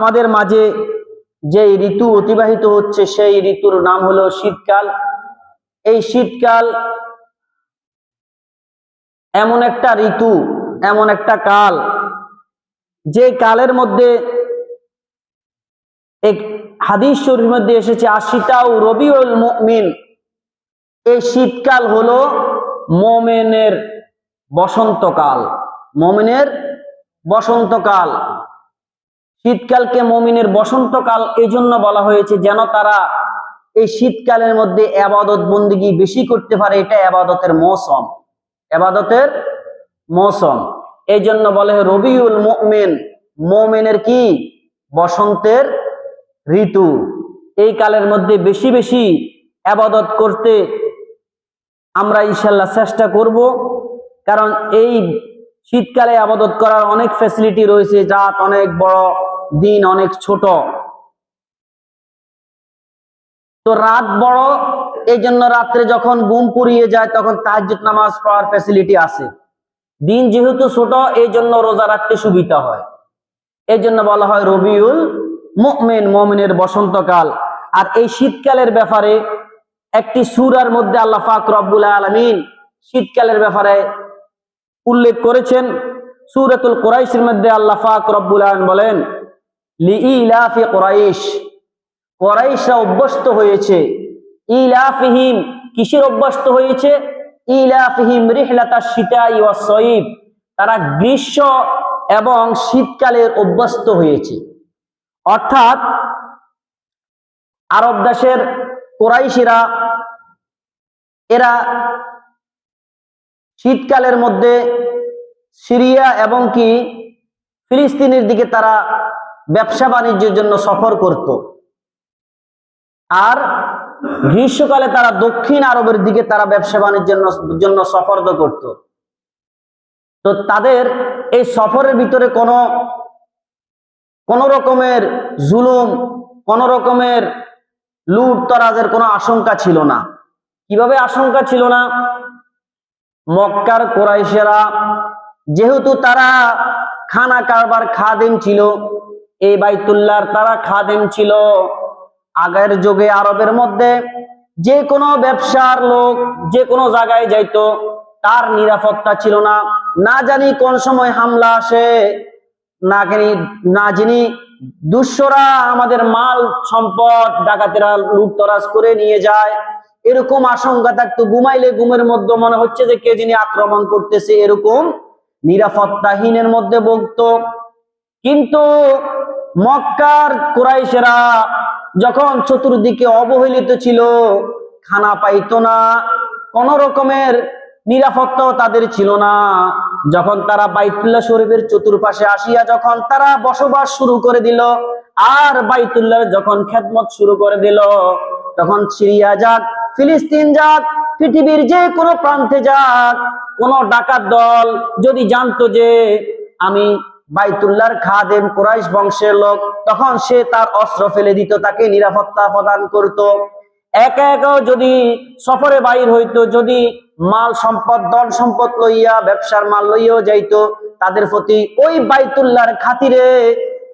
আমাদের মাঝে যে ঋতু অতিবাহিত হচ্ছে সেই ঋতুর নাম হলো শীতকাল। এই শীতকাল এমন একটা ঋতু, এমন একটা কাল, যে কালের মধ্যে এক হাদিস শরীফের মধ্যে এসেছে আশিতাউ রবিউল মুমিন। এই শীতকাল হলো মুমিনের বসন্তকাল। মুমিনের বসন্তকাল, শীতকালকে মুমিনের বসন্তকাল এই জন্য বলা হয়েছে যেন তারা এই শীতকালের মধ্যে ইবাদত বন্দেগী বেশি করতে পারে। এটা ইবাদতের মৌসুম, ইবাদতের মৌসুম। এই জন্য বলে রবিউল মুমিন, মুমিনের কি বসন্তের ঋতু। এই কালের মধ্যে বেশি বেশি ইবাদত করতে আমরা ইনশাআল্লাহ চেষ্টা করব, কারণ এই শীতকালে ইবাদত করার অনেক ফ্যাসিলিটি রয়েছে। রাত অনেক বড়, দিন অনেক ছোট। তো রাত বড়, এই জন্য রাত্রে যখন ঘুম পুড়িয়ে যায় তখন তাহাজ্জুদ নামাজ পড়ার ফ্যাসিলিটি আছে। দিন যেহেতু ছোট, এই জন্য রোজা রাখতে সুবিধা হয়। এই জন্য বলা হয় রবিউল মুমিন, মুমিনের বসন্তকাল। আর এই শীতকালের ব্যাপারে একটি সূরার মধ্যে আল্লাহ পাক রব্বুল আলামিন শীতকালের ব্যাপারে উল্লেখ করেছেন। সূরাতুল কুরাইশের মধ্যে আল্লাহ পাক রব্বুল আলামিন বলেন, লিইলাফি কুরাইশ, কুরাইশরা অভ্যস্ত হয়েছে। ইলাফিহিম, কিসের অভ্যস্ত হয়েছে? ইলাফিহিম রিহলাতাশ শিতাই ওয়াস সাইফ, তারা গ্রীষ্ম এবং শীতকালের অভ্যস্ত হয়েছে। অর্থাৎ আরব দেশের কুরাইশিরা এরা শীতকালের মধ্যে সিরিয়া এবং কি ফিলিস্তিনের দিকে তারা ব্যবসা বাণিজ্যের জন্য সফর করত, আর গ্রীষ্মকালে তারা দক্ষিণ আরবের দিকে তারা ব্যবসা বাণিজ্যের জন্য সফর করত। তো তাদের এই সফরের ভিতরে কোন রকমের জুলুম, কোন রকমের লুট তরাজের কোনো আশঙ্কা ছিল না। কিভাবে আশঙ্কা ছিল না? মক্কার কুরাইশেরা যেহেতু তারা খানা কারবার খাদেম ছিল, এই বাইতুল্লাহর তারা খাদেম ছিল। আগের যুগে আরবের মধ্যে যে কোনো ব্যবসার লোক যে কোনো জায়গায় যাইতো, তার নিরাপত্তা ছিল না। না জানি কোন সময় হামলা আসে, না জানি দুঃসরা আমাদের মাল সম্পদ ডাকাতেরা লুটতরাজ করে নিয়ে যায়, এরকম আশঙ্কা থাকতো। ঘুমাইলে ঘুমের মধ্যে মনে হচ্ছে যে কে যিনি আক্রমণ করতেছে, এরকম নিরাপত্তাহীনের মধ্যে ভুগতো। কিন্তু মক্কার কুরাইশেরা যখন চতুর্দিকে অবহেলিত ছিল, খানা পাইতো না, কোন রকমের নিরাপত্তাও তাদের ছিল না, যখন তারা বাইতুল্লাহ শরীফের চতুর্পাশে আসিয়া যখন তারা বসবাস শুরু করে দিল, আর বাইতুল্লাহর যখন খেদমত শুরু করে দিল, তখন সিরিয়া যাক, ফিলিস্তিন যাক, পৃথিবীর যে কোনো প্রান্তে যাক, কোন ডাকাত দল যদি জানতো যে আমি বাইতুল্লাহর খাদেম, কুরাইশ বংশের লোক, তখন সে তার অস্ত্র ফেলে দিত, তাকে নিরাপত্তা প্রদান করত। একা একাও যদি সফরে বাইর হইতো, যদি মাল সম্পদ ধন সম্পদ লইয়া ব্যবসার মাল লইয়াও যাইতো, তাদের প্রতি ওই বাইতুল্লাহর খাতিরে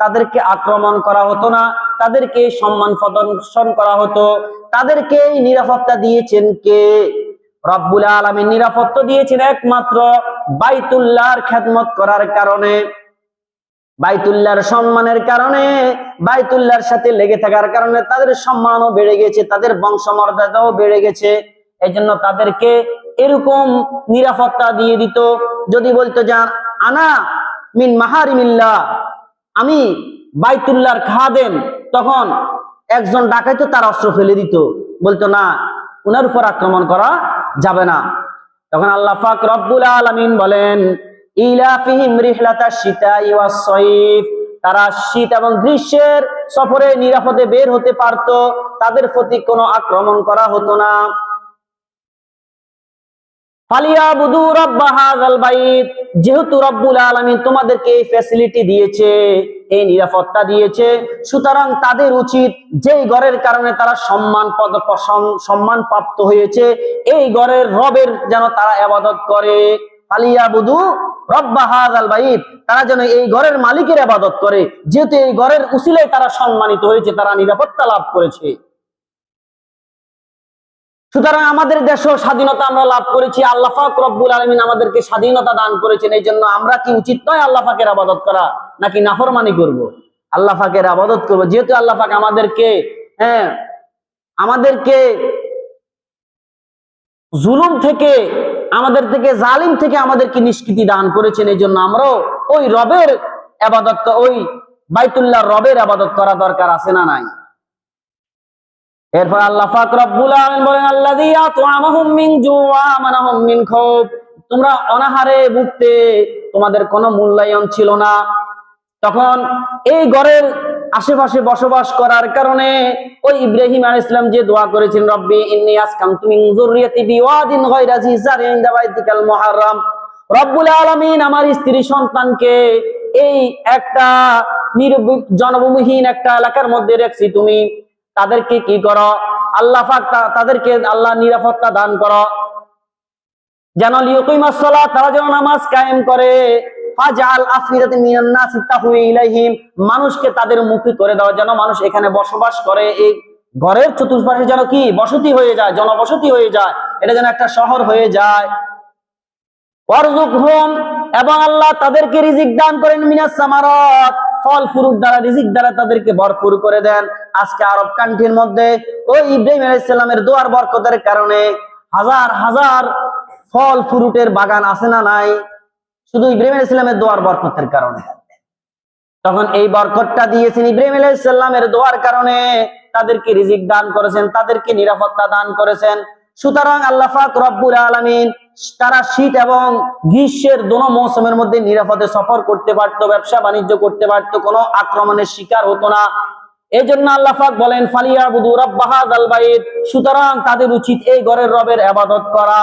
তাদেরকে আক্রমণ করা হতো না, তাদেরকে সম্মান প্রদর্শন করা হতো। তাদেরকে নিরাপত্তা দিয়েছেন কে? রব্বুল আলামিন নিরাপত্তা দিয়েছেন একমাত্র বাইতুল্লাহর খেদমত করার কারণে, বাইতুল্লাহর সম্মানের কারণে, বাইতুল্লাহর সাথে লেগে থাকার কারণে তাদের সম্মানও বেড়ে গেছে, তাদের বংশমর্যাদাও বেড়ে গেছে। এই জন্য তাদেরকে এরকম নিরাপত্তা দিয়ে দিত। যদি বলতো যে আনা মিন মাহারিমিল্লাহ, আমি বাইতুল্লাহর খাদেম, তখন একজন ডাকাইতো তার অস্ত্র ফেলে দিত, বলতো না, উনার উপর আক্রমণ করা যাবে না। তখন আল্লাহ পাক রব্বুল আলামিন বলেন, ইলাফিহিম রিহলাতাশ শিতাই ওয়াস সাইফ, তারা শীত এবং গ্রীষ্মের সফরে নিরাপদে বের হতে পারত, তাদের প্রতি কোনো আক্রমণ করা হতো না। ফালিয়াবুদু রাব্ব হাযাল বাইত, যেহেতু রব্বুল আলামিন তোমাদেরকে এই ফ্যাসিলিটি দিয়েছে, এই নিরাপত্তা দিয়েছে, সুতরাং তাদের উচিত যেই ঘরের কারণে তারা সম্মান প্রাপ্ত হয়েছে, এই ঘরের রবের যেন তারা ইবাদত করে। ফালিয়াবুদু রব্বা হাযাল বাইত, তারা যেন এই ঘরের মালিকের ইবাদত করে, যেহেতু এই ঘরের উসিলায় তারা সম্মানিত হয়েছে, তারা নিরাপত্তা লাভ করেছে। সুতরাং আমাদের দেশও স্বাধীনতা আমরা লাভ করেছি, আল্লাহ পাক রব্বুল আলামিন আমাদেরকে স্বাধীনতা দান করেছেন। এই জন্য আমরা কি উচিত নয় আল্লাহ পাকের ইবাদত করা, নাকি নাফরমানি করব? আল্লাহ পাকের ইবাদত করব, যেহেতু আল্লাহ পাক আমাদেরকে জুলুম থেকে, আমাদের থেকে জালিম থেকে আমাদেরকে নিষ্কৃতি দান করেছেন। এই জন্য আমরাও ওই রবের ইবাদত, ওই বাইতুল্লাহর রবের ইবাদত করা দরকার আছে না নাই? এরপর আল্লাহ পাক রব্বুল আলামিন বলেন, আল্লাযী আত'আমাহুম মিন জু' ওয়া আমানাহুম মিন খাউফ। তোমরা অনাহারে ভুগতে, তোমাদের কোনো মূল্যায়ন ছিল না। তখন এই ঘরের আশেপাশে বসবাস করার কারণে ওই ইব্রাহিম আলাইহিস সালাম যে দোয়া করেছেন, রব্বি ইন্নী আসকানতু মিন যুররিয়াতি বিওয়াদিন গায়রা যী যারইন ইনদা বাইতিকাল মুহাররাম। রব্বুল আলামিন আমার স্ত্রী সন্তানকে এই একটা জনভূমিহীন একটা এলাকার মধ্যে রেখেছি, তুমি তাদেরকে কি করো আল্লাহ পাক, তাদেরকে আল্লাহ নিরাপত্তা দান করো, যেন লিয়াকিমাস সালাত, তারা যেন নামাজ কায়েম করে। ফাজআল আফিদাতাম মিনান নাসি তাহওয়ি ইলাইহিম, মানুষকে তাদের মুখী করে দাও, যেন মানুষ এখানে বসবাস করে। এই ঘরের চতুর্পাশে যেন কি বসতি হয়ে যায়, জনবসতি হয়ে যায়, এটা যেন একটা শহর হয়ে যায়। ওয়ারযুকহুম, এবং আল্লাহ তাদেরকে রিজিক দান করেন, মিনাস সামারাত, ফল ফ্রুট দ্বারা, রিজিক দ্বারা তাদেরকে ভরপুর করে দেন। আজকে আরব কান্ট্রির মধ্যে ওই ইব্রাহিম আলাইহিস সালামের দোয়ার বরকতের কারণে হাজার হাজার ফল ফ্রুটের বাগান আছে না নাই? শুধু ইব্রাহিম আলাইহিস সালামের দোয়ার বরকতের কারণে। তখন এই বরকতটা দিয়েছেন ইব্রাহিম আলাইহিস সালামের দোয়ার কারণে, তাদেরকে রিজিক দান করেছেন, তাদেরকে নিরাপত্তা দান করেছেন। সুতরাং আল্লাহ পাক রব্বুল আলামিন তারা শীত এবং গ্রীষ্মের দোনো মৌসুমের মধ্যে নিরাপদে সফর করতে পারতো, ব্যবসা বাণিজ্য করতে পারতো, কোনো আক্রমণের শিকার হতো না। এই জন্য আল্লাহ পাক বলেন, ফালিয়াবুদু রাব্বা হাযাল বাইত, সুতরাং তাদের উচিত এই ঘরের রবের ইবাদত করা।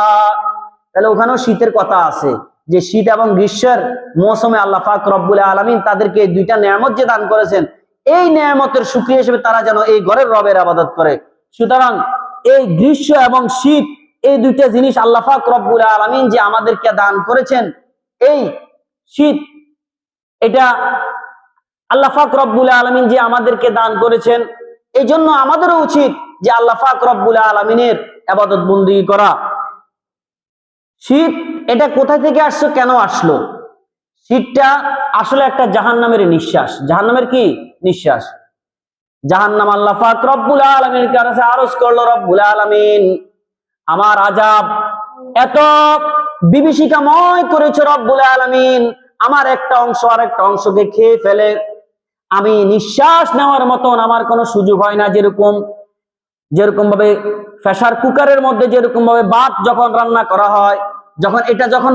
তাহলে ওখানেও শীতের কথা আছে, যে শীত এবং গ্রীষ্মের মৌসুমে আল্লাহ পাক রব্বুল আলামিন তাদেরকে দুইটা নিয়ামত যে দান করেছেন, এই নিয়ামতের শুকরিয়া হিসেবে তারা যেন এই ঘরের রবের ইবাদত করে। সুতরাং এই গ্রীষ্ম এবং শীত, এই দুইটা জিনিস আল্লাহ পাক রব্বুল আলামিন যে আমাদেরকে দান করেছেন, এই শীত, এটা আল্লাহ পাক রব্বুল আলামিন যে আমাদেরকে দান করেছেন, এই জন্য আমাদেরও উচিত যে আল্লাহ পাক রব্বুল আলামিনের ইবাদত বন্দেগী করা। শীত এটা কোথা থেকে আসলো, কেন আসলো? শীতটা আসলে একটা জাহান্নামের নিঃশ্বাস। জাহান্নামের কি নিঃশ্বাস? জাহান্নাম আল্লাহ পাক রব্বুল আলামিনের কাছে আরজ করলো, রব্বুল আলামিন আমার আযাব এত বিভীষিকাময় করেছে রব্বুল আলামিন, আমার একটা অংশ আর একটা অংশকে খেয়ে ফেলে, আমি নিঃশ্বাস নেওয়ার মতন আমার কোনো সুযোগ হয় না। যেরকম ভাবে প্রেসার কুকারের মধ্যে যেরকম ভাবে ভাত যখন রান্না করা হয়, যখন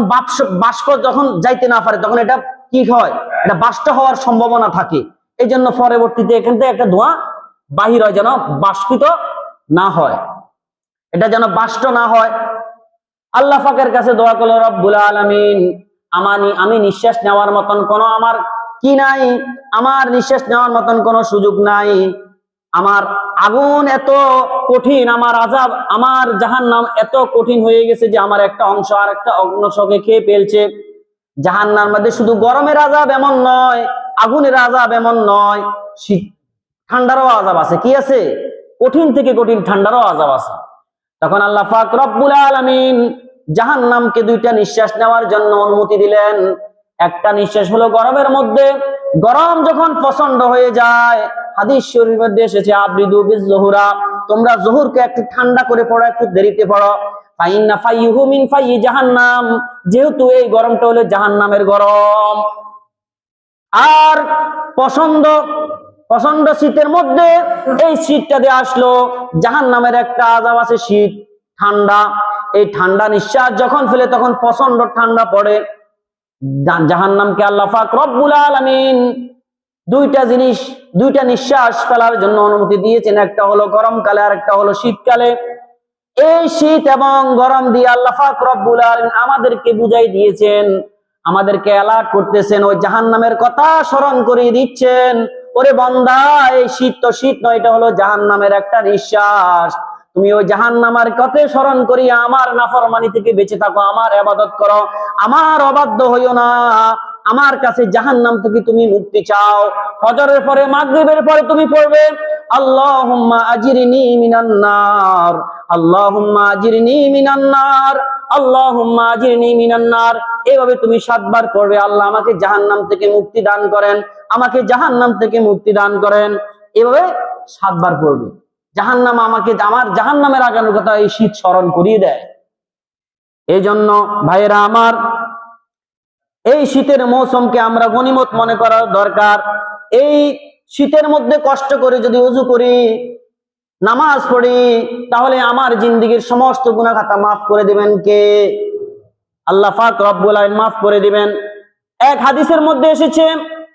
বাষ্প যখন যাইতে না পারে, তখন এটা কি হয়, এটা বাষ্প হওয়ার সম্ভাবনা থাকে। এই জন্য পরবর্তীতে এখান থেকে একটা ধোঁয়া বাহির হয়, যেন বাষ্পিত না হয়, এটা যেন বাষ্প না হয়। আল্লাহ পাকের কাছে দোয়া করলো, রব্বুল আলামিন আমি নিঃশ্বাস নেওয়ার মতন কোনো আমার কি নাই, আমার নিঃশ্বাস নেওয়ার মতন কোনো সুযোগ নাই, আমার আগুন এত কঠিন, আমার আযাব, আমার জাহান্নাম এত কঠিন হয়ে গেছে যে আমার একটা অংশ আর একটা অংশকে খেয়ে ফেলছে। জাহান্নামের মধ্যে শুধু গরমের আযাব এমন নয়, আগুনের আযাব এমন নয়, শীত ঠান্ডারও আযাব আছে। কি আছে? কঠিন থেকে কঠিন ঠান্ডারও আযাব আছে। তখন আল্লাহ পাক রব্বুল আলামিন জাহান্নামকে দুইটা নিঃশ্বাস নেওয়ার জন্য অনুমতি দিলেন। একটা নিঃশ্বাস হলো গরমের মধ্যে, গরম যখন প্রচন্ড হয়ে যায়, হাদিস শরীফের মধ্যে এসেছে, আবরিদু বিজ-যুহুরা, তোমরা যোহরকে একটু ঠান্ডা করে পড়ো, একটু দেরিতে পড়ো। ফাইন্না ফাইয়ুহু মিন ফাইয়ি জাহান্নাম, যেহেতু এই গরমটা হলো জাহান্নামের গরম। আর প্রচন্ড শীতের মধ্যে এই শীতটা দিয়ে আসলো, জাহান্নামের একটা আযাব আছে শীত, ঠান্ডা। এই ঠান্ডা নিঃশ্বাস যখন ফেলে তখন প্রচন্ড ঠান্ডা পড়ে। জাহান্নামকে আল্লাহ পাক রব্বুল আলামিন দুইটা নিঃশ্বাস ফেলার জন্য অনুমতি দিয়েছেন, একটা হলো গরমকালে আর একটা হলো শীতকালে। এই শীত এবং গরম দিয়ে আল্লাহ পাক রব্বুল আলামিন আমাদেরকে বুঝাই দিয়েছেন, আমাদেরকে অ্যালার্ট করতেছেন, ওই জাহান্নামের কথা স্মরণ করিয়ে দিচ্ছেন, ওরে বান্দা এই শীত তো শীত নয়, এটা হলো জাহান্নামের একটা নিঃশ্বাস। তুমি ওই জাহান্নামের কথা স্মরণ করিয়া আমার নাফরমানি থেকে বেঁচে থাকো, আমার ইবাদত করো, আমার অবাধ্য হইও না, আমার কাছে জাহান্নাম থেকে তুমি মুক্তি চাও। ফজরের পরে মাগরিবের পরে তুমি পড়বে আল্লাহুম্মা আজিরনি মিনান নার, আল্লাহুম্মা আজিরনি মিনান নার, আল্লাহুম্মা আজিরনি মিনান নার। এইভাবে তুমি 7 বার পড়বে, আল্লাহ আমাকে জাহান্নাম থেকে মুক্তি দান করেন, আমাকে জাহান্নাম থেকে মুক্তি দান করেন। এভাবে 7 বার পড়বে। জাহান্নাম আমাকে, আমার জাহান্নামের আগানোর কথা এই শীত স্মরণ করিয়ে দেয়। এই জন্য ভাইয়েরা আমার, এই শীতের মৌসুমকে আমরা গনিমত মনে করার দরকার। এই শীতের মধ্যে কষ্ট করে যদি ওযু করি, নামাজ পড়ি, তাহলে আমার জিন্দেগীর সমস্ত গুনাহ খাতা মাফ করে দিবেন কে? আল্লাহ পাক রব্বুল আলামিন মাফ করে দিবেন। এক হাদিসের মধ্যে এসেছে,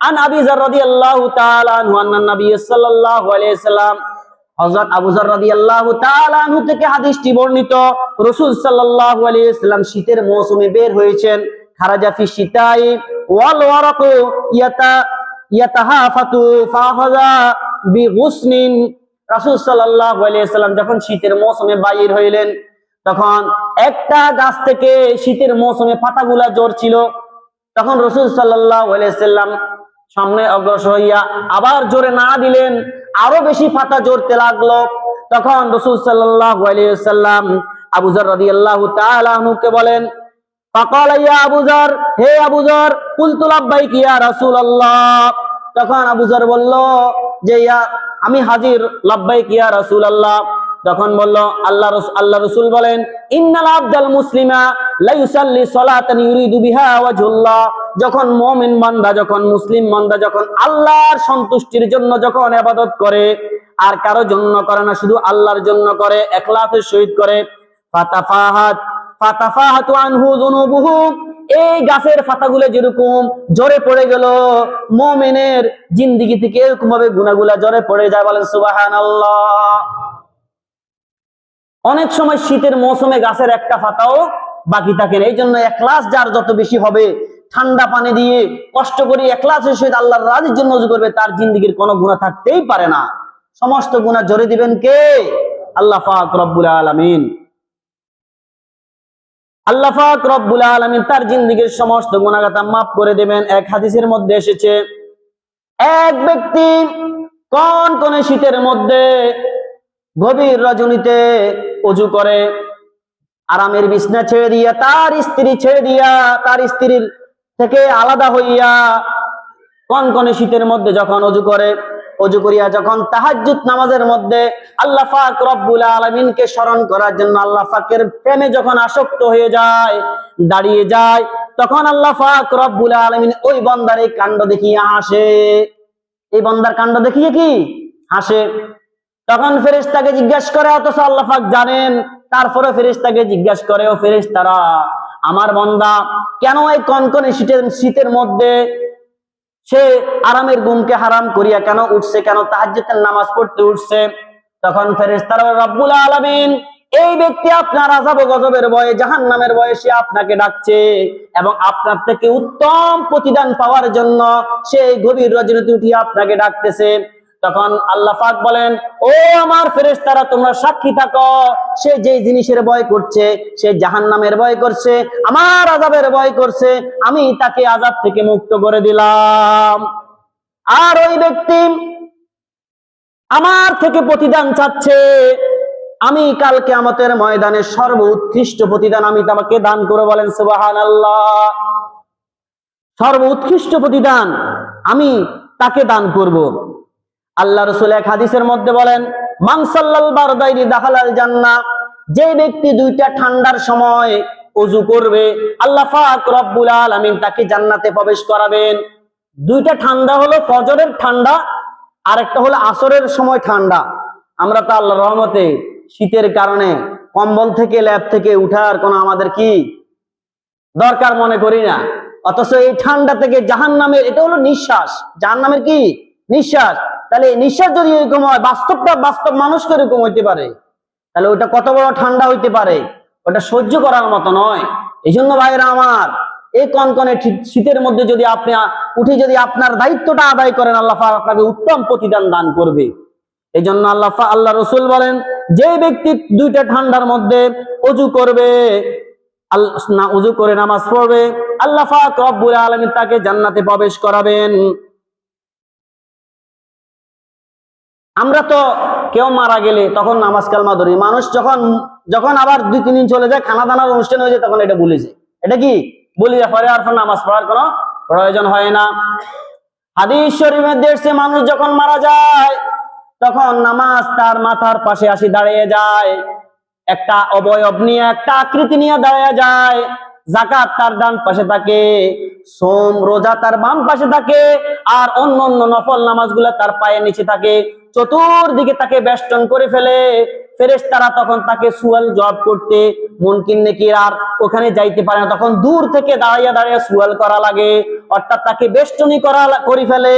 আন আবি যার রাদিয়াল্লাহু তাআলা আনহু আন্না নবী সাল্লাল্লাহু আলাইহি সাল্লাম, হযরত আবু যার রাদিয়াল্লাহু তাআলা আনহু থেকে হাদিসটি বর্ণিত, রাসূল সাল্লাল্লাহু আলাইহি সাল্লাম শীতের মৌসুমে বের হয়েছেন। খারাজা ফি শিতাই ওয়াল ওয়ারাকু ইয়াতাহাফাতু ফাহাযা বিগুসনিন। রাসূল সাল্লাল্লাহু আলাইহি সাল্লাম যখন শীতের মৌসুমে বাইর হইলেন, তখন একটা গাছ থেকে শীতের মৌসুমে পাতাগুলা ঝরছিল। তখন রাসূল সাল্লাল্লাহু আলাইহি সাল্লাম সামনে অগ্রসর হইয়া আবার জোরে না দিলেন, আরো বেশি পাতা ঝরতে লাগলো। তখন রাসূল সাল্লাল্লাহু আলাইহি সাল্লাম আবু যার রাদিয়াল্লাহু তাআলা আনহুকে বলেন, ফাকালা ইয়া আবু যার, হে আবু যার, কুলতু লাব্বাইক ইয়া রাসূলুল্লাহ। তখন আবু যার বলল যে আমি হাজির, লাব্বাইক ইয়া রাসূলুল্লাহ। তখন বলল আল্লাহ রাসূল বলেন, ইন্নাল আবদাল মুসলিমা লা ইউসাল্লি সালাতান ইউরিদু বিহা ওয়াজহুল্লাহ। যখন মুমিন বান্দা, যখন মুসলিম বান্দা যখন আল্লাহর সন্তুষ্টির জন্য যখন ইবাদত করে, আর কারো জন্য করে না, শুধু আল্লাহর জন্য করে, ইখলাসের সহিত করে, ফাতাফাহাতু আনহু যুনুবুহু। এই গাছের পাতাগুলো যেরকম ঝরে পড়ে গেল, মুমিনের জিন্দেগি থেকে এরকম ভাবে গুনাহগুলা ঝরে পড়ে যায়। বলেন সুবহানাল্লাহ। অনেক সময় শীতের মৌসুমে গাছের একটা পাতাও বাকি থাকে না। এই জন্য ইখলাস যার যত বেশি হবে, ঠান্ডা পানি দিয়ে কষ্ট করে ইখলাসের সহিত আল্লাহর রাজির জন্য ওযু করবে, তার জিন্দেগীর কোনো গুনাহ থাকতেই পারে না। সমস্ত গুনাহ ঝরে দিবেন কে? আল্লাহ পাক রব্বুল আলামিন। আল্লাহ পাক রব্বুল আলামিন তার জিন্দেগীর সমস্ত গুনাহ খাতা মাফ করে দিবেন। এক হাদিসের মধ্যে এসেছে, এক ব্যক্তি কোন শীতের মধ্যে গভীর রজনীতে ওযু করে, আরামের বিছনা ছেড়ে দিয়া, তার স্ত্রী ছেড়ে দিয়া, তার স্ত্রীর থেকে আলাদা হইয়া কোন শীতের মধ্যে যখন ওযু করে, ওযু করিয়া যখন তাহাজ্জুদ নামাজের মধ্যে আল্লাহ পাক রব্বুল আলামিনকে স্মরণ করার জন্য, আল্লাহ পাকের প্রেমে যখন আসক্ত হয়ে যায়, দাঁড়িয়ে যায়, তখন আল্লাহ পাক রব্বুল আলামিন ওই বান্দার এই কাণ্ড দেখিয়ে হাসে। এই বান্দার কাণ্ড দেখিয়ে কি হাসে? তখন ফেরেশতাকে জিজ্ঞাসা করে, অথচ আল্লাহ পাক জানেন, তারপরে ফেরেশতাকে জিজ্ঞাসা করে, ও ফেরেশতারা, আমার বান্দা কেন এই কনকনে শীতের মধ্যে সে আরামের ঘুমকে হারাম করিয়া কেন উঠছে, কেন তাহাজ্জুদের নামাজ পড়তে উঠছে? তখন ফেরেশতারা, রব্বুল আলামিন, এই ব্যক্তি আপনার আযাব ও গজবের ভয়ে, জাহান্নামের ভয়ে সে আপনাকে ডাকছে, এবং আপনার থেকে উত্তম প্রতিদান পাওয়ার জন্য সে গভীর রজনীতে উঠিয়া আপনাকে ডাকতেছে। তখন আল্লাহ পাক বলেন, ও আমার ফেরেশতারা, তোমরা সাক্ষী থাকো, সে যে জিনিসের ভয় করছে, সে জাহান্নামের ভয় করছে, আমার আযাবের ভয় করছে, আমি তাকে আযাব থেকে মুক্ত করে দিলাম। আর ওই ব্যক্তি আমার থেকে প্রতিদান চাচ্ছে, আমি কাল কিয়ামতের ময়দানে সর্বোৎকৃষ্ট প্রতিদান আমি তাকে দান করে। বলেন সুবহানাল্লাহ। সর্বোৎকৃষ্ট প্রতিদান আমি তাকে দান করব। আল্লাহ রাসূল এক হাদিসের মধ্যে বলেন, মান সাল্লাল বারদাইনি দাখালাল জান্নাহ। যে ব্যক্তি দুইটা ঠান্ডার সময় ওযু করবে, আল্লাহ পাক রব্বুল আলামিন তাকে জান্নাতে প্রবেশ করাবেন। দুইটা ঠান্ডা হলো ফজরের ঠান্ডা, আর একটা হলো আসরের সময় ঠান্ডা। আমরা তো আল্লাহর রহমতে শীতের কারণে কম্বল থেকে, ল্যাব থেকে উঠার কোনো আমাদের কি দরকার মনে করি না। অথচ এই ঠান্ডা থেকে জাহান্নামের, এটা হলো নিঃশ্বাস, জাহান্নামের কি নিঃশ্বাস। তাহলে এই নিঃশ্বাস যদি এরকম হয়, বাস্তব মানুষকে এরকম হইতে পারে, তাহলে ওটা কত বড় ঠান্ডা হইতে পারে, ওটা সহ্য করার মতো নয়। এই জন্য ভাইরা আমার, এই কনকনে শীতের মধ্যে যদি আপনি উঠে যদি আপনার দায়িত্বটা আদায় করেন, আল্লাহ পাক আপনাকে উত্তম প্রতিদান দান করবে। এই জন্য আল্লাহ রাসূল বলেন, যে ব্যক্তি দুইটা ঠান্ডার মধ্যে ওযু করবে, ওযু করে নামাজ পড়বে, আল্লাহ পাক রব্বুল আলামিন তাকে জান্নাতে প্রবেশ করাবেন। আমরা তো কেউ মারা গেলে তখন নামাজ কালমা ধরি, মানুষ যখন আবার 2-3 দিন চলে যায়, খানা দানার অনুষ্ঠান হয়ে যায়, তখন এটা ভুলে যায়। এটা কি বলি পরে আর নামাজ পড়ার কোনো প্রয়োজন হয় না। হাদিস শরীফে দেখছে মানুষ যখন মারা যায় তখন নামাজ তার মাথার পাশে আসি দাঁড়িয়ে যায়, একটা অবয়ব নিয়ে, একটা আকৃতি নিয়ে দাঁড়িয়ে যায়। যাকাত তার ডান পাশে থাকে, সোম রোজা তার বাম পাশে থাকে, আর অন্য অন্য নফল নামাজগুলো তার পায়ের নিচে থাকে। চতুর্দিকে তাকে বেষ্টন করে ফেলে। ফেরেশতারা তখন তাকে সুয়াল জবাব করতে মুনকির নেকির আর ওখানে যাইতে পারে না, তখন দূর থেকে দাঁড়িয়ে দাঁড়িয়ে সুয়াল করা লাগে, অর্থাৎ তাকে বেষ্টনী করে ফেলে,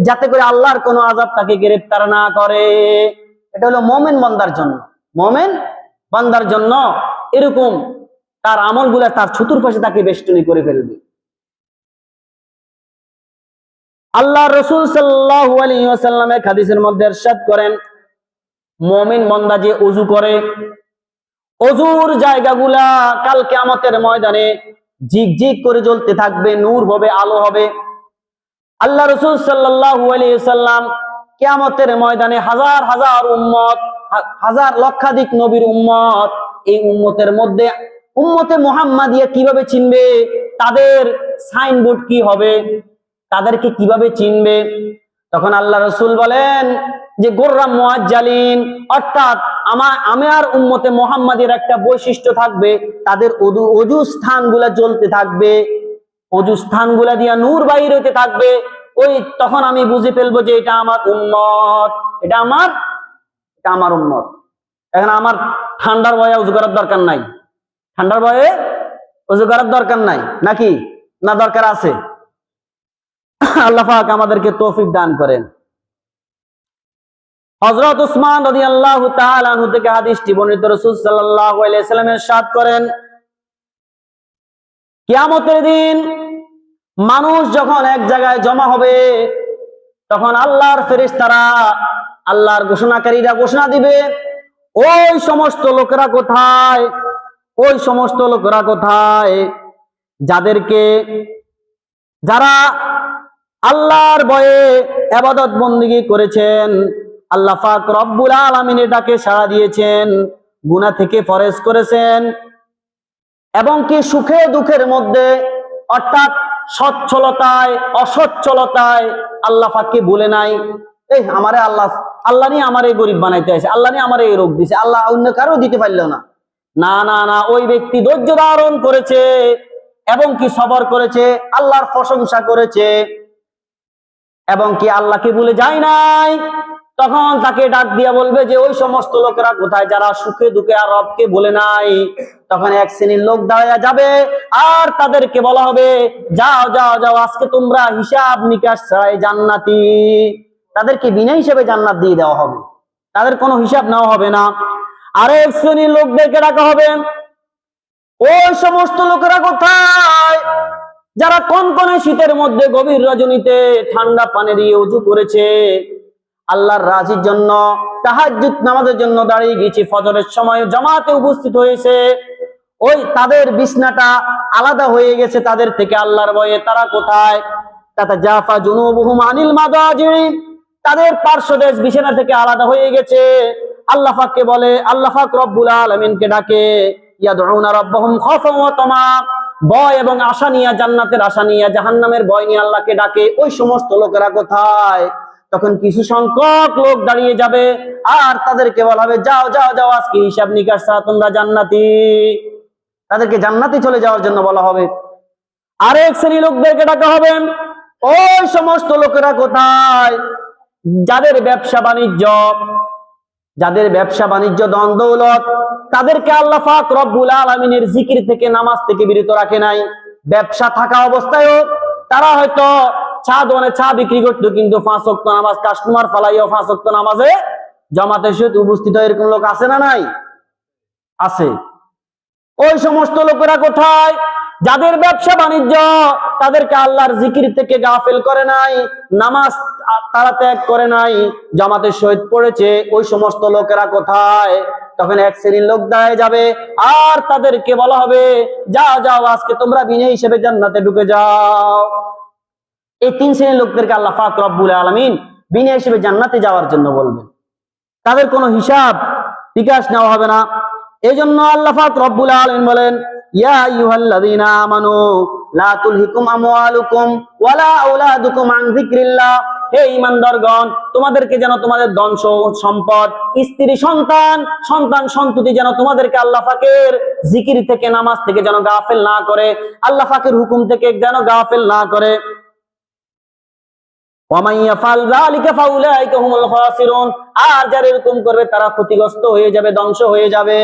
যাতে করে আল্লাহর কোনো আযাব তাকে গ্রেফতার না করে। এটা হলো মুমিন বান্দার জন্য। মুমিন বান্দার জন্য এরকম তার আমলগুলা তার চতুর্পাশে তাকে বেষ্টনী করে ফেলবে। আল্লাহ রাসূল সাল্লাল্লাহু আলাইহি ওয়াসাল্লামের হাদিসের মধ্যে ইরশাদ করেন, মুমিন বান্দা যে ওযু করে, ওযুর জায়গাগুলা কাল কিয়ামতের ময়দানে ঝিকঝিক করে জ্বলতে থাকবে, নূর হবে, আলো হবে। আল্লাহ রাসূল সাল্লাল্লাহু আলাইহি ওয়াসাল্লাম কিয়ামতের ময়দানে হাজার হাজার উম্মত, হাজার লক্ষাধিক নবীর উম্মত, এই উম্মতের মধ্যে উম্মতে মুহাম্মাদিয়া কিভাবে চিনবে, তাদের সাইনবোর্ড কি হবে, তাদেরকে কিভাবে চিনবে? তখন আল্লাহ রাসূল বলেন যে গোররাম মুআজ্জালিন, অর্থাৎ আমার উম্মতে মুহাম্মাদির একটা বৈশিষ্ট্য থাকবে, তাদের ওযু স্থানগুলা জ্বলতে থাকবে, ওযু স্থানগুলা দিয়া নূর বাইর হইতে থাকবে। তখন আমি বুঝে ফেলবো যে এটা আমার উম্মত, এটা আমার উম্মত। এখন আমার ঠান্ডার ভয়ে ওযু করার দরকার নাই, ঠান্ডার ভয়ে ওযু করার দরকার নাই নাকি? না, দরকার আছে। আল্লাহ পাক আমাদেরকে তৌফিক দান করেন। হযরত উসমান রাদিয়াল্লাহু তাআলা আনহু থেকে হাদিসটি বর্ণিত, রাসূল সাল্লাল্লাহু আলাইহি ওয়াসাল্লাম ইরশাদ করেন, কিয়ামতের দিন মানুষ যখন এক জায়গায় জমা হবে, তখন আল্লাহর ফেরেশতারা, আল্লাহর ঘোষণাকারীরা ঘোষণা দিবে, ওই সমস্ত লোকেরা কোথায়, ওই সমস্ত লোকেরা কোথায় যারা আল্লাহর ভয়ে ইবাদত বন্দেগী করেছেন, আল্লাহ পাক রব্বুল আলামিন এটাকে সাড়া দিয়েছেন, গুনাহ থেকে পরহেজ করেছেন, এবং কি সুখে দুঃখের মধ্যে, অর্থাৎ সচ্ছলতায় অসচ্ছলতায় আল্লাহ পাককে ভুলে নাই। আমারে আল্লাহ নিয়ে আমারে গরিব বানাইতে আছে, আল্লাহ নিয়ে আমারে এই রোগ দিছে, আল্লাহ অন্য কারো দিতে পারলো না। না না না, ওই ব্যক্তি ধৈর্য ধারণ করেছে এবং কি সবর করেছে, আল্লাহর প্রশংসা করেছে এবং কি আল্লাহকে ভুলে যায় নাই, তখন তাকে ডাক দিয়া বলবে যে ওই সমস্ত লোকেরা কোথায় যারা সুখে দুঃখে আর রবকে বলে নাই। তখন এক শ্রেণীর লোক দাঁড়ায়া যাবে আর তাদেরকে বলা হবে, যাও যাও যাও, আজকে তোমরা হিসাব নিকাশ ছাড়াই জান্নাতি। তাদেরকে বিনা হিসাবে জান্নাত দিয়ে দেওয়া হবে, তাদের কোনো হিসাব নেওয়া হবে না। আরেক শ্রেণীর লোকদেরকে ডাকা হবে, ওই সমস্ত লোকেরা কোথায় যারা কনকনে শীতের মধ্যে গভীর রজনীতে ঠান্ডা পানি দিয়ে ওযু করেছে, আল্লাহর রাজির জন্য তাহাজ্জুদ নামাজের জন্য দাঁড়িয়ে গিয়েছে, ফজরের সময় জামাতে উপস্থিত হয়েছে, ওই তাদের বিছনাটা আলাদা হয়ে গেছে তাদের থেকে আল্লাহর ভয়ে। তারা কোথায়? তাতাজাফা জুনুবুহুম আনিল মাদাজি, তাদের পার্শ্বদেশ বিছানা থেকে আলাদা হয়ে গেছে। আল্লাহ পাককে বলে, আল্লাহ পাক রব্বুল আলামিনকে ডাকে, ইয়াদউনা রাব্বাহুম খাওফান ওয়া তামা, ভয় এবং আশা নিয়ে, জান্নাতের আশা নিয়ে, জাহান্নামের ভয় নিয়ে আল্লাহকে ডাকে। ওই সমস্ত লোকেরা কোথায়? তখন কিছু সংখ্যক লোক দাঁড়িয়ে যাবে আর তাদেরকে বলা হবে, যাও যাও যাও, আজকে হিসাব নিকাশ ছাড়া তোমরা জান্নাতি। তাদেরকে জান্নাতি চলে যাওয়ার জন্য বলা হবে। আরেক শ্রেণী লোকদেরকে ডাকা হবে, ওই সমস্ত লোকেরা কোথায় যাদের ব্যবসা বাণিজ্য ধন দৌলত, তাদেরকে আল্লাহ পাক রব্বুল আলামিনের জিকির থেকে, নামাজ থেকে বিরত রাখে নাই। ব্যবসা থাকা অবস্থায়ও তারা হয়তো চা বিক্রি করতো, কিন্তু 5 ওয়াক্ত নামাজ কাস্টমার ফালাইও 5 ওয়াক্ত নামাজে জামাতের সাথে উপস্থিত হয়, এরকম লোক আছে না নাই? আছে। ওই সমস্ত লোকেরা কোথায় যাদের ব্যবসা বাণিজ্য, তাদেরকে আল্লাহর জিকির থেকে গাফেল করে নাই, নামাজ তারা ত্যাগ করে নাই, জামাতের সহিত পড়েছে, ওই সমস্ত লোকেরা কোথায়? তখন এক শ্রেণীর লোক দাঁড়ায় যাবে, আর তাদেরকে বলা হবে, যাও যাও, আজকে তোমরা বিনা হিসেবে জান্নাতে ঢুকে যাও। এই তিন শ্রেণীর লোকদেরকে আল্লাহ পাক রব্বুল আলামিন বিনা হিসেবে জান্নাতে যাওয়ার জন্য বলবেন। তাদের কোনো হিসাব বিকাশ নেওয়া হবে না। এই জন্য আল্লাহ পাক রব্বুল আলামিন বলেন, ইয়া আইয়ুহাল্লাযীনা আমানু লা তুলহিকুম আমওয়ালুকুম ওয়ালা আওলাদুকুম আন যিকরিল্লাহ। হে ঈমানদারগণ, তোমাদেরকে যেন তোমাদের ধন সম্পদ, স্ত্রী সন্তান, সন্তান সন্ততি যেন তোমাদেরকে আল্লাহ পাকের জিকির থেকে, নামাজ থেকে যেন গাফেল না করে, আল্লাহ পাকের হুকুম থেকে যেন গাফেল না করে। ওয়ামান ইয়াফআল যালিকা ফাউলাইকা হুমুল খাসিরুন। আর যারা এরকম করবে তারা ক্ষতিগ্রস্ত হয়ে যাবে, ধ্বংস হয়ে যাবে।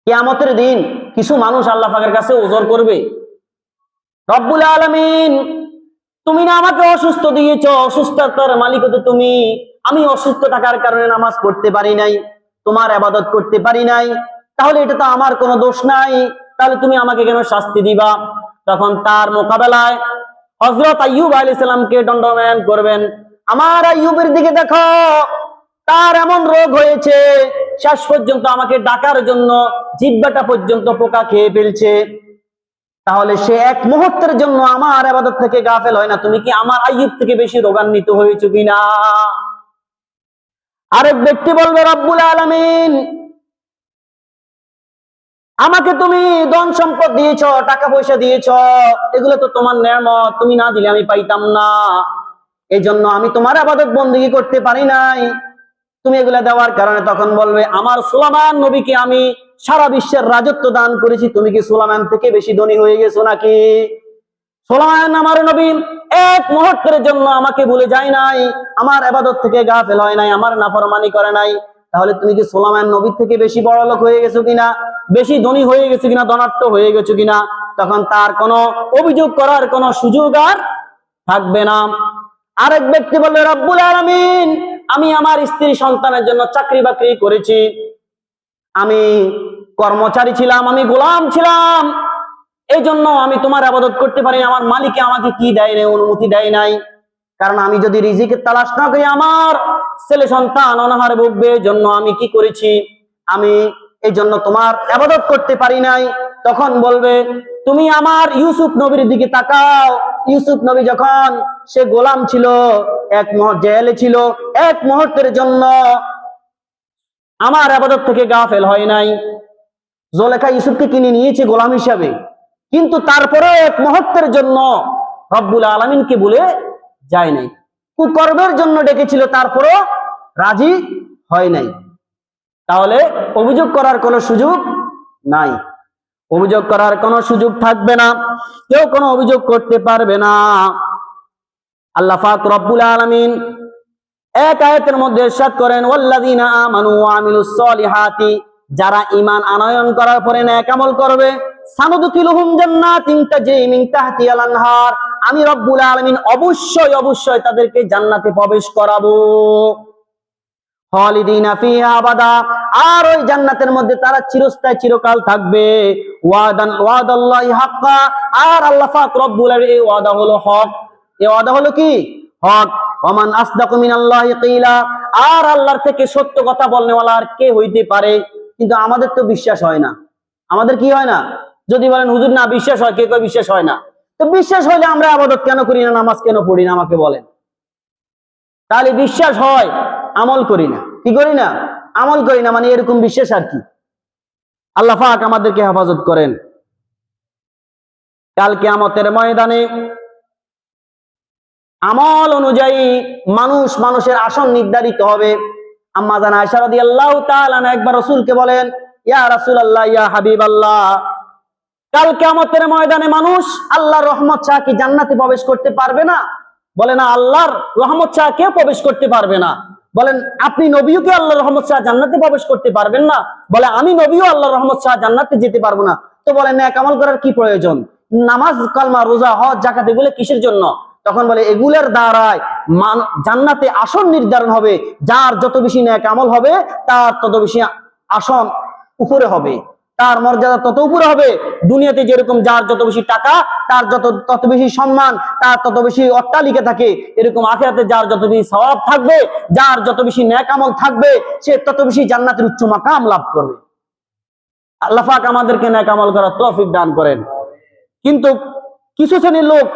কিয়ামতের দিন কিছু মানুষ আল্লাহ পাকের কাছে ওযর করবে, রব্বুল আলামিন, তুমি না আমাকে অসুস্থ দিয়েছো, অসুস্থতার মালিক তো তুমি, আমি অসুস্থ থাকার কারণে নামাজ পড়তে পারি নাই, তোমার ইবাদত করতে পারি নাই, তাহলে এটা তো আমার কোনো দোষ নাই, তাহলে তুমি আমাকে কেন শাস্তি দিবা? তখন তার মোকাবেলায় হযরত আইয়ুব আলাইহিস সালামকে দণ্ডায়মান করবেন। আমার আইয়ুবের দিকে দেখো, তার এমন রোগ হয়েছে, শেষ পর্যন্ত আমাকে ডাকার জন্য জিহ্বাটা পর্যন্ত পোকা খেয়ে ফেলছে, তাহলে সে এক মুহূর্তের জন্য আমার ইবাদত থেকে গাফেল হয় না, তুমি কি আমার আইয়ুব থেকে বেশি রোগান্বিত হয়েছো কিনা? আরেক ব্যক্তি বলবে, রব্বুল আলামিন, আমাকে তুমি ধন সম্পদ দিয়েছ, টাকা পয়সা দিয়েছ, এগুলো তো তোমার নেয়ামত, তুমি না দিলে আমি পাইতাম না, এই জন্য আমি তোমার ইবাদত বندگی করতে পারি নাই, তুমি এগুলা দেওয়ার কারণে। তখন বলবে, আমার সুলাইমান নবীকে আমি সারা বিশ্বের রাজত্ব দান করেছি, তুমি কি সুলাইমান থেকে বেশি ধনী হয়ে গেছো নাকি? সুলাইমান আমার নবী এক মুহূর্তের জন্য আমাকে ভুলে যায় নাই, আমার ইবাদত থেকে গাফেল হয় নাই, আমার নাফরমানি করে নাই, তাহলে তুমি কি সুলাইমান নবীর থেকে বেশি বড় লোক হয়ে গেছো কিনা, বেশি ধনী হয়ে গেছো কিনা, ধনাঢ্য হয়ে গেছো কিনা? তখন তার কোনো অভিযোগ করার কোনো সুযোগ আর থাকবে না। আরেক ব্যক্তি বলবে, রব্বুল আলামিন, আমি আমার স্ত্রী সন্তানের জন্য চাকরি বাকরি করেছি, আমি কর্মচারী ছিলাম, আমি গোলাম ছিলাম, এই জন্য আমি তোমার ইবাদত করতে পারি, আমার মালিকে আমাকে কি দেয় নাই, অনুমতি দেয় নাই, কারণ আমি যদি রিজিকের তালাশ না করি আমার ছেলে সন্তান অনাহারে ভুগবে, এই জন্য আমি কি করেছি, আমি এই জন্য তোমার ইবাদত করতে পারি নাই। তখন বলবে, তুমি আমার ইউসুফ নবীর দিকে তাকাও, ইউসুফ নবী যখন সে গোলাম ছিল, এক জেলে ছিল, এক মুহূর্তের জন্য আমার ইবাদত থেকে গাফেল হয় নাই, জুলেখা ইউসুফকে কিনে নিয়েছে গোলাম হিসাবে, কিন্তু তারপরে এক মুহূর্তের জন্য রব্বুল আলামিনকে বলে যায় নাই, কুকর্মের জন্য ডেকেছিল, তারপরও রাজি হয় নাই, তাহলে অভিযোগ করার কোনো সুযোগ নাই, অভিযোগ করার কোনো সুযোগ থাকবে না, কেউ কোনো অভিযোগ করতে পারবে না। আল্লাহ পাক রব্বুল আলামিন এক আয়াতের মধ্যে ইরশাদ করেন, ওয়াল্লাযীনা আমানু ওয়া আমিলুস সলিহাতি, যারা ঈমান আনয়ন করার পরে নেক আমল করবে, সানুদখিলুহুম জান্নাতিন তাজরি মিন তাহতিহাল আনহার, আমি রব্বুল আলামিন অবশ্যই অবশ্যই তাদেরকে জান্নাতে প্রবেশ করাবো, খালিদিনা ফিহা আবাদা, আর ওই জান্নাতের মধ্যে তারা চিরস্থায়ী চিরকাল থাকবে, ওয়াদাল্লাহি হাক্কা, আর আল্লাহ পাক রব্বুল আলামিন এই ওয়াদা হলো হক, এই ওয়াদা হলো কি? হক। ওমান আসদাকু মিনাল্লাহি কিলা, আর আল্লাহর থেকে সত্য কথা বলনেওয়ালা আর কে হইতে পারে? কিন্তু আমাদের তো বিশ্বাস হয় না, আমাদের কি হয় না? যদি বলেন হুজুর না বিশ্বাস হয়, কে কয় বিশ্বাস হয় না, তো বিশ্বাস হইলে আমরা ইবাদত কেন করি না, নামাজ কেন পড়ি না, আমাকে বলেন। তাহলে বিশ্বাস হয়, আমল করি না, কি করি না? আমল করি না, মানে এরকম বিশ্বাস আর কি। আল্লাহ পাক আমাদেরকে হেফাজত করেন। কাল কিয়ামতের ময়দানে আমল অনুযায়ী মানুষের আসন নির্ধারিত হবে। আম্মা জান আয়েশা রাদিয়াল্লাহু তাআলা একবার রাসূলকে বলেন, ইয়া রাসূলুল্লাহ, ইয়া হাবিবাল্লাহ, কাল কিয়ামতের ময়দানে মানুষ আল্লাহর রহমত ছাড়া কি জান্নাতে প্রবেশ করতে পারবে না? বলে না, আল্লাহর রহমত ছাড়া কেউ প্রবেশ করতে পারবে না। বলেন, আপনি নবীও কি আল্লাহর রহমত ছাড়া জান্নাতে প্রবেশ করতে পারবেন না? বলে, আমি নবীও আল্লাহর রহমত ছাড়া জান্নাতে যেতে পারবো না। তো বলেন, নেক আমল করার কি প্রয়োজন? নামাজ, কালমা, রোজা, হজ, যাকাত এগুলো কিসের জন্য? তখন বলে এগুলোর দ্বারায় জান্নাতে আসন নির্ধারণ হবে, যার যত বেশি নেক আমল হবে তার তত বেশি আসন উপরে হবে, তার মর্যাদা তত উপরে হবে। দুনিয়াতে যেরকম যার যত বেশি টাকা তার তত বেশি সম্মান, তার তত বেশি অট্টালিকা থাকে, এরকম আখিরাতে যার যত বেশি সওয়াব থাকবে, যার যত বেশি নেক আমল থাকবে, সে তত বেশি জান্নাতের উচ্চ মাকাম লাভ করবে। আল্লাহ পাক আমাদেরকে নেক আমল করার তৌফিক দান করেন। কিন্তু কিছু শ্রেণীর লোক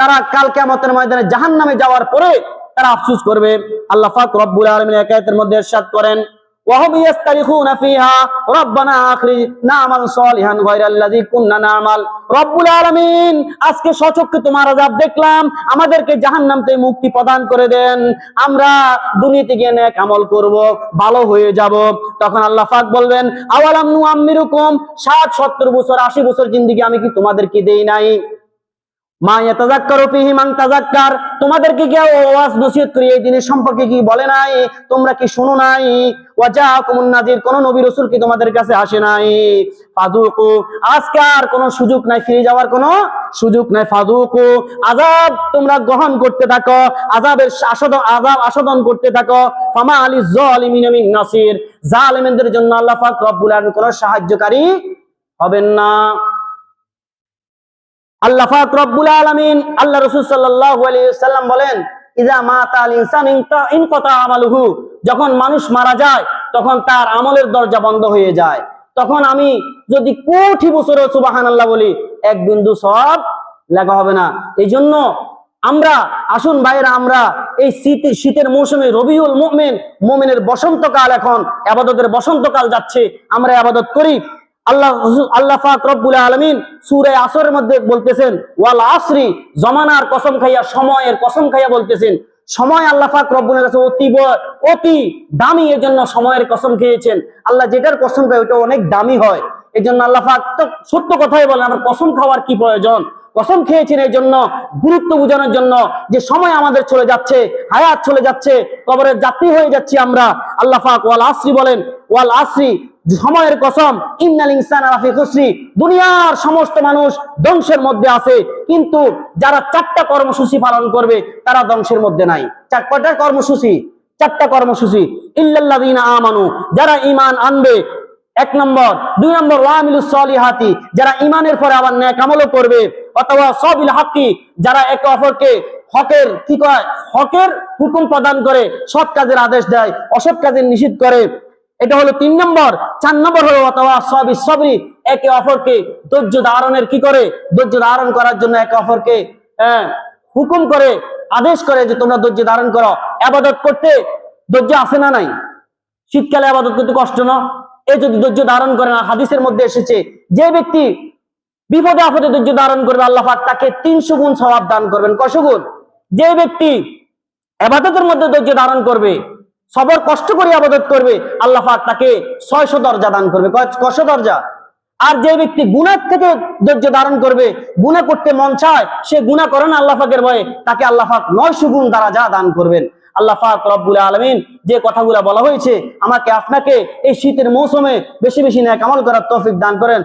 তারা কাল কিয়ামতের ময়দানে জাহান্নামে যাওয়ার পরে তারা আফসোস করবে। আল্লাহ পাক রব্বুল আলামিন এক আয়াতের মধ্যে ইরশাদ করেন, ওয়াহুম ইয়াস্তারিখুনা ফিহা রব্বানা আখরিজনা আমাল সালিহান গায়রাল্লাযী কুননা না'মাল। রব্বুল আলামিন আজকে সচক্ষে তোমার আযাব দেখলাম, আমাদেরকে জাহান্নাম থেকে মুক্তি প্রদান করে দেন, আমরা দুনিয়াতে গিয়ে নেক আমল করব, ভালো হয়ে যাব। তখন আল্লাহ পাক বলবেন, আওয়ালাম নুআম্মিরুকুম 60 70 বছর 80 বছর জিন্দেগি আমি কি তোমাদেরকে দেই নাই? মা ইয়াতাযাক্কারু ফীহি মান তাযাক্কার, তোমাদেরকে কেউ ওয়াজ নসিহত করে এই দিনের সম্পর্কে কি বলে নাই? তোমরা কি শুনো নাই? ওয়াজাকুমুন নাযির, কোন নবী রাসূল কি তোমাদের কাছে আসে নাই? ফাযুকু, আজকে আর কোনো সুযোগ নাই, ফিরে যাওয়ার কোনো সুযোগ নাই। ফাযুকু, আযাব তোমরা গ্রহণ করতে থাকো, আযাবের আযাব আস্বাদন করতে থাকো। ফামা আলিজ জালিমিনা মিন নাসির, জালিমদের জন্য আল্লাহ পাক রব্বুল আলামিন কোনো সাহায্যকারী হবেন না। আল্লাহ পাক রব্বুল আলামিন, আল্লাহ রাসূল সাল্লাল্লাহু আলাইহি ওয়াসাল্লাম বলেন, ইযা মাতাল ইনসান ইনকাতা আমালুহু, যখন মানুষ মারা যায় তখন তার আমলের দরজা বন্ধ হয়ে যায়। তখন আমি যদি কোটি বছরও সুবহানাল্লাহ বলি, এক বিন্দু সওয়াব লেখা হবে না। এই জন্য আমরা আসুন ভাইরা, আমরা এই শীতের মৌসুমে রবিউল মুমিন, মুমিনের বসন্তকাল, এখন ইবাদতের বসন্তকাল যাচ্ছে, আমরা ইবাদত করি। আল্লাহ পাক রব্বুল আলামিন সূরা আসরের মধ্যে বলতেছেন, ওয়াল আসরি, জমানার কসম খাইয়া, সময়ের কসম খাইয়া বলতেছেন, সময় আল্লাহ পাক রব্বুল কাছে অতি দামি, এজন্য সময়ের কসম খেয়েছেন। আল্লাহ যেটার কসম খায় ওটা অনেক দামি হয়, এজন্য আল্লাহ পাক তো সত্য কথাই বলেন, আমার কসম খাওয়ার কি প্রয়োজন? কসম খেয়েছেন এই জন্য, গুরুত্ব বোঝানোর জন্য, যে সময় আমাদের চলে যাচ্ছে, হায়াত চলে যাচ্ছে, কবরের যাত্রী হয়ে যাচ্ছি আমরা। আল্লাহ পাক ওয়াল আসরি বলেন, ওয়াল আসরি, সময়ের কসম, ইন্নাল ইনসানা লাফি খুসরি, দুনিয়ার সমস্ত মানুষ ধ্বংসের মধ্যে আছে, কিন্তু যারা 4টা কর্মসূচি পালন করবে তারা ধ্বংসের মধ্যে নাই। 4টা কর্মসূচি, 4টা কর্মসূচি। ইল্লাল্লাযীনা আমানু, যারা ঈমান আনবে, 1 নম্বর। 2 নম্বর, ওয়ামিলুস সলিহাতি, যারা ঈমানের পরে আবার নেক আমলও করবে। অথবা সাবিল হাক্কি, যারা একে অপরকে হকের কি কয়, হকের হুকুম প্রদান করে, সৎ কাজের আদেশ দেয়, অসৎ কাজের নিষেধ করে। এটা হলো 3 নম্বর। 4 নম্বর হলো অথবা সবই সবরি, একে অপরকে ধৈর্য ধারণের কি করে, ধৈর্য ধারণ করার জন্য একে অপরকে হুকুম করে, আদেশ করে যে তোমরা ধৈর্য ধারণ করো। ইবাদত করতে ধৈর্য আছে না নাই? শীতকালে ইবাদত করতে কষ্ট না? এই যদি ধৈর্য ধারণ করে না, হাদিসের মধ্যে এসেছে যে ব্যক্তি বিপদে আপদে ধৈর্য ধারণ করবে, আল্লাহ পাক তাকে 300 গুণ সওয়াব দান করবেন। কয়শো গুণ? যে ব্যক্তি ইবাদতের মধ্যে ধৈর্য ধারণ করবে, সবর কষ্ট করে ইবাদত করবে, আল্লাহ পাক তাকে 600 দরজা দান করবে। কয়শো দরজা? আর যে ব্যক্তি গুনাহ থেকে ধৈর্য ধারণ করবে, গুনাহ করতে মন চায়, সে গুনাহ করে না আল্লাহ পাকের ভয়ে, তাকে আল্লাহ পাক 900 গুণ দরজা দান করবেন। আল্লাহ পাক রব্বুল আলামিন যে কথাগুলো বলা হয়েছে, আমাকে আপনাকে এই শীতের মৌসুমে বেশি বেশি নেক আমল করার তৌফিক দান করেন।